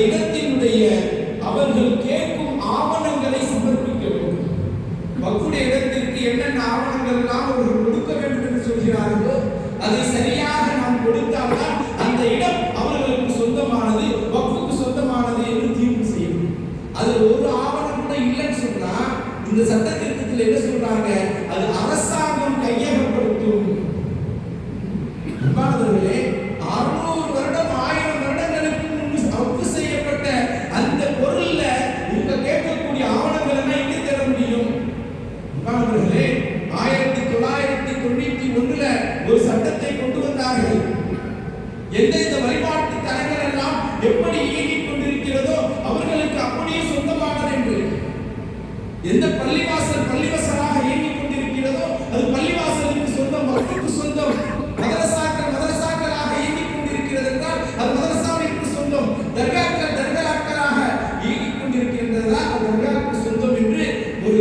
இடத்தினுடைய அவர்கள் கேட்கும் ஆவணங்களை சமர்ப்பிக்க வேண்டும். வக்ஃபுடைய இடத்திற்கு என்னென்ன ஆவணங்கள் எல்லாம் அவர்கள் கொடுக்க வேண்டும் என்று சொல்கிறார்களோ அதை சரியாக நாம் கொடுத்தால்தான் அந்த இடம் அவர்களுக்கு சொந்தமானது, வக்ஃபுக்கு சொந்தமானது என்று தீர்ப்பு செய்யும். அது ஒரு ஆவணம் கூட இல்லைன்னு சொன்னா இந்த சட்டத்திட்டத்தில் என்ன சொல்றாங்க, அது அரசாங்கம் கையகப்படுத்தும். அன்பானவர்களே, 600 வருடம் 1000 வருடங்களுக்கு முன்பு வக்ஃப் செய்யப்பட்ட அந்த பொருள்ல இவங்க கேட்கக்கூடிய ஆவணங்கள் எல்லாம் எங்க தேட முடியும்? அன்பானவர்களே, 1991 ஒரு சட்டத்தை கொண்டு வந்தார்கள். எந்தெந்த வழிபாட்டு தலங்கள் எல்லாம் எப்படி இயங்கிக் கொண்டிருக்கிறதோ அவர்களுக்கு அப்படியே சொந்தமானது என்று. எந்த பள்ளிவாசலாக இயங்கிக் கொண்டிருக்கிறதோ அது பள்ளிவாசலுக்கு சொந்தம், வக்ஃபுக்கு சொந்தம். மதரசாக்களாக இயங்கிக் கொண்டிருக்கிறது என்றால் அது மதரசாவிற்கு சொந்தம். தர்காக்களாக இயங்கிக் கொண்டிருக்கின்றதா அது தர்காவுக்கு சொந்தம் என்று ஒரு